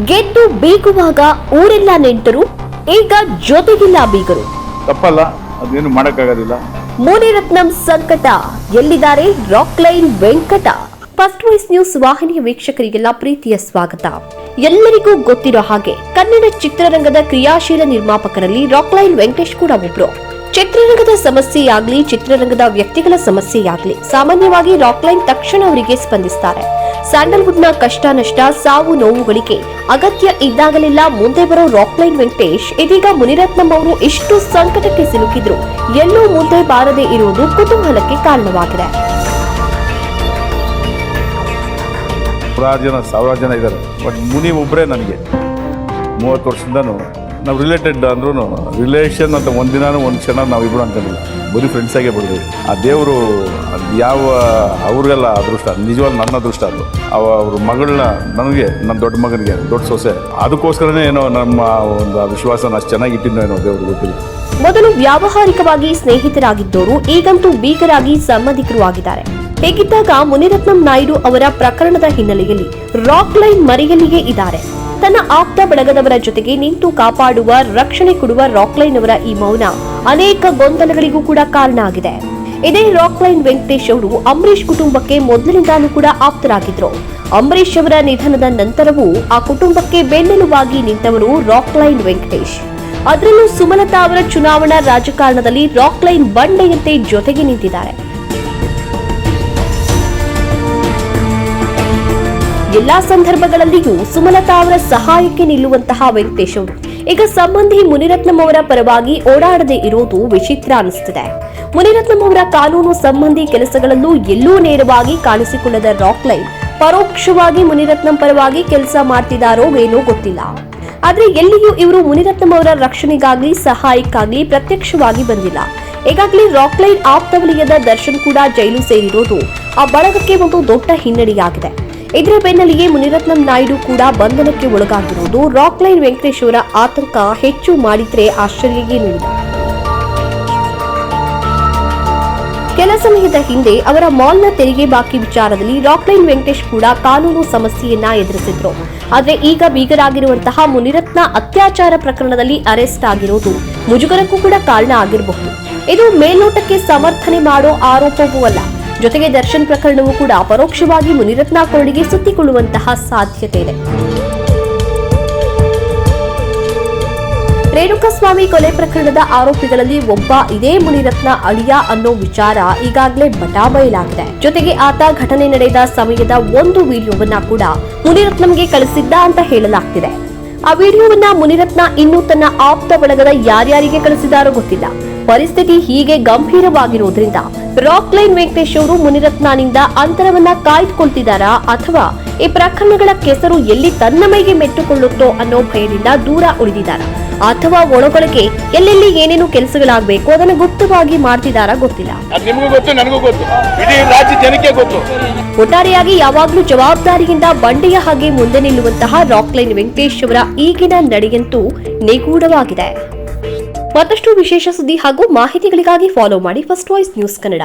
ಗೆದ್ದು ಬೀಗುವಾಗ ಊರೆಲ್ಲ ನೆಂಟರು, ಈಗ ಜೊತೆಗಿಲ್ಲ ಬೀಗರು. ತಪ್ಪಲ್ಲ, ಅದೇನು ಮಾಡಕ್ಕಾಗೋದಿಲ್ಲ. ಮುನಿರತ್ನಂ ಸಂಕಟ, ಎಲ್ಲಿದ್ದಾರೆ Rockline Venkata? First voice news ವಾಹಿನಿಯ ವೀಕ್ಷಕರಿಗೆಲ್ಲ ಪ್ರೀತಿಯ ಸ್ವಾಗತ. ಎಲ್ಲರಿಗೂ ಗೊತ್ತಿರೋ ಹಾಗೆ ಕನ್ನಡ ಚಿತ್ರರಂಗದ ಕ್ರಿಯಾಶೀಲ ನಿರ್ಮಾಪಕರಲ್ಲಿ ರಾಕ್ಲೈನ್ ವೆಂಕಟೇಶ್ ಕೂಡ ಒಬ್ರು. ಚಿತ್ರರಂಗದ ಸಮಸ್ಯೆಯಾಗ್ಲಿ, ಚಿತ್ರರಂಗದ ವ್ಯಕ್ತಿಗಳ ಸಮಸ್ಯೆಯಾಗ್ಲಿ, ಸಾಮಾನ್ಯವಾಗಿ ರಾಕ್ಲೈನ್ ತಕ್ಷಣ ಅವರಿಗೆ ಸ್ಪಂದಿಸ್ತಾರೆ. ಸ್ಯಾಂಡಲ್ವುಡ್ನ ಕಷ್ಟ ನಷ್ಟ, ಸಾವು ನೋವುಗಳಿಗೆ ಅಗತ್ಯ ಇದ್ದಾಗಲೆಲ್ಲ ಮುಂದೆ ಬರೋ ರಾಕ್ಲೈನ್ ವೆಂಕಟೇಶ್ ಇದೀಗ ಮುನಿರತ್ನಂ ಅವರು ಇಷ್ಟು ಸಂಕಟಕ್ಕೆ ಸಿಲುಕಿದ್ರು ಎಲ್ಲೂ ಮುಂದೆ ಬಾರದೆ ಇರುವುದು ಕುತೂಹಲಕ್ಕೆ ಕಾರಣವಾಗಿದೆ. ಸಾವಿರಾರು ಜನ ಇದ್ದಾರೆ, ಬಟ್ ಮುನಿ ಒಬ್ಬರೇ ನನಗೆ 30 ವರ್ಷದಿಂದನೂ ನಾವು ರಿಲೇಟೆಡ್ ಅಂದ್ರೂ ರಿಲೇಷನ್ ಅಂತ ಒಂದಿನಾನು ಒಂದು ಕ್ಷಣ ನಾವಿಬ್ಬರು ಅನ್ಕೊಂಡಿಲ್ಲ, ಬರೀ ಫ್ರೆಂಡ್ಸ್ ಆಗೇ ಬಿಡ್ತೀವಿ. ಆ ದೇವರು ಯಾವ ಅವ್ರಿಗೆಲ್ಲ ಅದೃಷ್ಟ, ನಿಜವಾಗ್ಲೂ ನನ್ನ ಅದೃಷ್ಟ ಅದು. ಅವ್ರ ಮಗಳನ್ನ ನನಗೆ, ನನ್ನ ದೊಡ್ಡ ಮಗನಿಗೆ, ದೊಡ್ಡ ಸೊಸೆ, ಅದಕ್ಕೋಸ್ಕರನೇ ಏನೋ ನಮ್ಮ ಒಂದು ವಿಶ್ವಾಸನ ಅಷ್ಟು ಚೆನ್ನಾಗಿ ಇಟ್ಟಿದ್ದೋ ಏನೋ ದೇವ್ರಿಗೆ ಗೊತ್ತಿಲ್ಲ. ಮೊದಲು ವ್ಯಾವಹಾರಿಕವಾಗಿ ಸ್ನೇಹಿತರಾಗಿದ್ದವರು ಈಗಂತೂ ಬೀಗರಾಗಿ ಸಂಬಂಧಿಕರು ಆಗಿದ್ದಾರೆ. ಹೇಗಿದ್ದಾಗ ಮುನಿರತ್ನಂ ನಾಯ್ಡು ಅವರ ಪ್ರಕರಣದ ಹಿನ್ನೆಲೆಯಲ್ಲಿ ರಾಕ್ಲೈನ್ ಮರೆಯಲಿಗೆ ಇದ್ದಾರೆ. ತನ್ನ ಆಪ್ತ ಬಳಗದವರ ಜೊತೆಗೆ ನಿಂತು ಕಾಪಾಡುವ, ರಕ್ಷಣೆ ಕೊಡುವ ರಾಕ್ಲೈನ್ ಅವರ ಈ ಮೌನ ಅನೇಕ ಗೊಂದಲಗಳಿಗೂ ಕೂಡ ಕಾರಣ ಆಗಿದೆ. ಇದೇ ರಾಕ್ಲೈನ್ ವೆಂಕಟೇಶ್ ಅವರು ಅಂಬರೀಶ್ ಕುಟುಂಬಕ್ಕೆ ಮೊದಲಿನಿಂದಾನೂ ಕೂಡ ಆಪ್ತರಾಗಿದ್ರು. ಅಂಬರೀಶ್ ಅವರ ನಿಧನದ ನಂತರವೂ ಆ ಕುಟುಂಬಕ್ಕೆ ಬೆನ್ನೆಲುಬಾಗಿ ನಿಂತವರು ರಾಕ್ಲೈನ್ ವೆಂಕಟೇಶ್. ಅದರಲ್ಲೂ ಸುಮಲತಾ ಅವರ ಚುನಾವಣಾ ರಾಜಕಾರಣದಲ್ಲಿ ರಾಕ್ಲೈನ್ ಬಂಡೆಯಂತೆ ಜೊತೆಗೆ ನಿಂತಿದ್ದಾರೆ. ಎಲ್ಲಾ ಸಂದರ್ಭಗಳಲ್ಲಿಯೂ ಸುಮಲತಾ ಅವರ ಸಹಾಯಕ್ಕೆ ನಿಲ್ಲುವಂತಹ ವೆಂಕಟೇಶ್ ಅವರು ಈಗ ಸಂಬಂಧಿ ಮುನಿರತ್ನಂ ಅವರ ಪರವಾಗಿ ಓಡಾಡದೆ ಇರೋದು ವಿಚಿತ್ರ ಅನಿಸುತ್ತಿದೆ. ಮುನಿರತ್ನಂ ಅವರ ಕಾನೂನು ಸಂಬಂಧಿ ಕೆಲಸಗಳಲ್ಲೂ ಎಲ್ಲೂ ನೇರವಾಗಿ ಕಾಣಿಸಿಕೊಳ್ಳದ ರಾಕ್ಲೈನ್ ಪರೋಕ್ಷವಾಗಿ ಮುನಿರತ್ನಂ ಪರವಾಗಿ ಕೆಲಸ ಮಾಡ್ತಿದ್ದಾರೋ ಏನೋ ಗೊತ್ತಿಲ್ಲ. ಆದ್ರೆ ಎಲ್ಲಿಯೂ ಇವರು ಮುನಿರತ್ನಂ ಅವರ ರಕ್ಷಣೆಗಾಗ್ಲಿ, ಸಹಾಯಕ್ಕಾಗ್ಲಿ ಪ್ರತ್ಯಕ್ಷವಾಗಿ ಬಂದಿಲ್ಲ. ಈಗಾಗಲೇ ರಾಕ್ಲೈನ್ ಆಪ್ತ ವಲಯದ ದರ್ಶನ್ ಕೂಡ ಜೈಲು ಸೇರಿರೋದು ಆ ಬಳಗಕ್ಕೆ ಒಂದು ದೊಡ್ಡ ಹಿನ್ನಡೆಯಾಗಿದೆ. ಇದರ ಬೆನ್ನಲ್ಲಿಯೇ ಮುನಿರತ್ನಂ ನಾಯ್ಡು ಕೂಡ ಬಂಧನಕ್ಕೆ ಒಳಗಾಗಿರುವುದು ರಾಕ್ಲೈನ್ ವೆಂಕಟೇಶ್ ಅವರ ಆತಂಕ ಹೆಚ್ಚು ಮಾಡಿದ್ರೆ ಆಶ್ಚರ್ಯವೇನಿಲ್ಲ. ಕೆಲ ಸಮಯದ ಹಿಂದೆ ಅವರ ಮಾಲ್ನ ತೆರಿಗೆ ಬಾಕಿ ವಿಚಾರದಲ್ಲಿ ರಾಕ್ಲೈನ್ ವೆಂಕಟೇಶ್ ಕೂಡ ಕಾನೂನು ಸಮಸ್ಯೆಯನ್ನ ಎದುರಿಸಿದ್ರು. ಆದ್ರೆ ಈಗ ಬೀಗರಾಗಿರುವಂತಹ ಮುನಿರತ್ನ ಅತ್ಯಾಚಾರ ಪ್ರಕರಣದಲ್ಲಿ ಅರೆಸ್ಟ್ ಆಗಿರೋದು ಮುಜುಗರಕ್ಕೂ ಕೂಡ ಕಾರಣ ಆಗಿರಬಹುದು. ಇದು ಮೇಲ್ನೋಟಕ್ಕೆ ಸಮರ್ಥನೆ ಮಾಡೋ ಆರೋಪವೂ ಅಲ್ಲ. ಜೊತೆಗೆ ದರ್ಶನ್ ಪ್ರಕರಣವೂ ಕೂಡ ಪರೋಕ್ಷವಾಗಿ ಮುನಿರತ್ನ ಕೊರಡಿಗೆ ಸುತ್ತಿಕೊಳ್ಳುವಂತಹ ಸಾಧ್ಯತೆ ಇದೆ. ರೇಣುಕಾಸ್ವಾಮಿ ಕೊಲೆ ಪ್ರಕರಣದ ಆರೋಪಿಗಳಲ್ಲಿ ಒಬ್ಬ ಇದೇ ಮುನಿರತ್ನ ಅಳಿಯ ಅನ್ನೋ ವಿಚಾರ ಈಗಾಗಲೇ ಬಟಾಬಯಲಾಗಿದೆ. ಜೊತೆಗೆ ಆತ ಘಟನೆ ನಡೆದ ಸಮಯದ ಒಂದು ವಿಡಿಯೋವನ್ನ ಕೂಡ ಮುನಿರತ್ನಂಗೆ ಕಳಿಸಿದ್ದ ಅಂತ ಹೇಳಲಾಗ್ತಿದೆ. ಆ ವಿಡಿಯೋವನ್ನ ಮುನಿರತ್ನ ಇನ್ನೂ ತನ್ನ ಆಪ್ತ ಬಳಗದ ಯಾರ್ಯಾರಿಗೆ ಕಳಿಸಿದಾರೋ ಗೊತ್ತಿಲ್ಲ. ಪರಿಸ್ಥಿತಿ ಹೀಗೆ ಗಂಭೀರವಾಗಿರೋದ್ರಿಂದ ರಾಕ್ಲೈನ್ ವೆಂಕಟೇಶ್ ಅವರು ಮುನಿರತ್ನನಿಂದ ಅಂತರವನ್ನ ಕಾಯ್ದುಕೊಳ್ತಿದ್ದಾರಾ, ಅಥವಾ ಈ ಪ್ರಕರಣಗಳ ಕೆಸರು ಎಲ್ಲಿ ತನ್ನ ಮೈಗೆ ಮೆಟ್ಟುಕೊಳ್ಳುತ್ತೋ ಅನ್ನೋ ಭಯದಿಂದ ದೂರ ಉಳಿದಿದ್ದಾರಾ, ಅಥವಾ ಒಳಗೊಳಗೆ ಎಲ್ಲೆಲ್ಲಿ ಏನೇನು ಕೆಲಸಗಳಾಗಬೇಕು ಅದನ್ನು ಗುಪ್ತವಾಗಿ ಮಾಡ್ತಿದ್ದಾರಾ ಗೊತ್ತಿಲ್ಲ. ಒಟ್ಟಾರೆಯಾಗಿ ಯಾವಾಗ್ಲೂ ಜವಾಬ್ದಾರಿಯಿಂದ ಬಂಡೆಯ ಹಾಗೆ ಮುಂದೆ ನಿಲ್ಲುವಂತಹ ರಾಕ್ಲೈನ್ ವೆಂಕಟೇಶ್ ಅವರ ಈಗಿನ ನಡೆಯಂತೂ ನಿಗೂಢವಾಗಿದೆ. ಮತ್ತಷ್ಟು ವಿಶೇಷ ಸುದ್ದಿ ಹಾಗೂ ಮಾಹಿತಿಗಳಿಗಾಗಿ ಫಾಲೋ ಮಾಡಿ ಫಸ್ಟ್ ವಾಯ್ಸ್ ನ್ಯೂಸ್ ಕನ್ನಡ.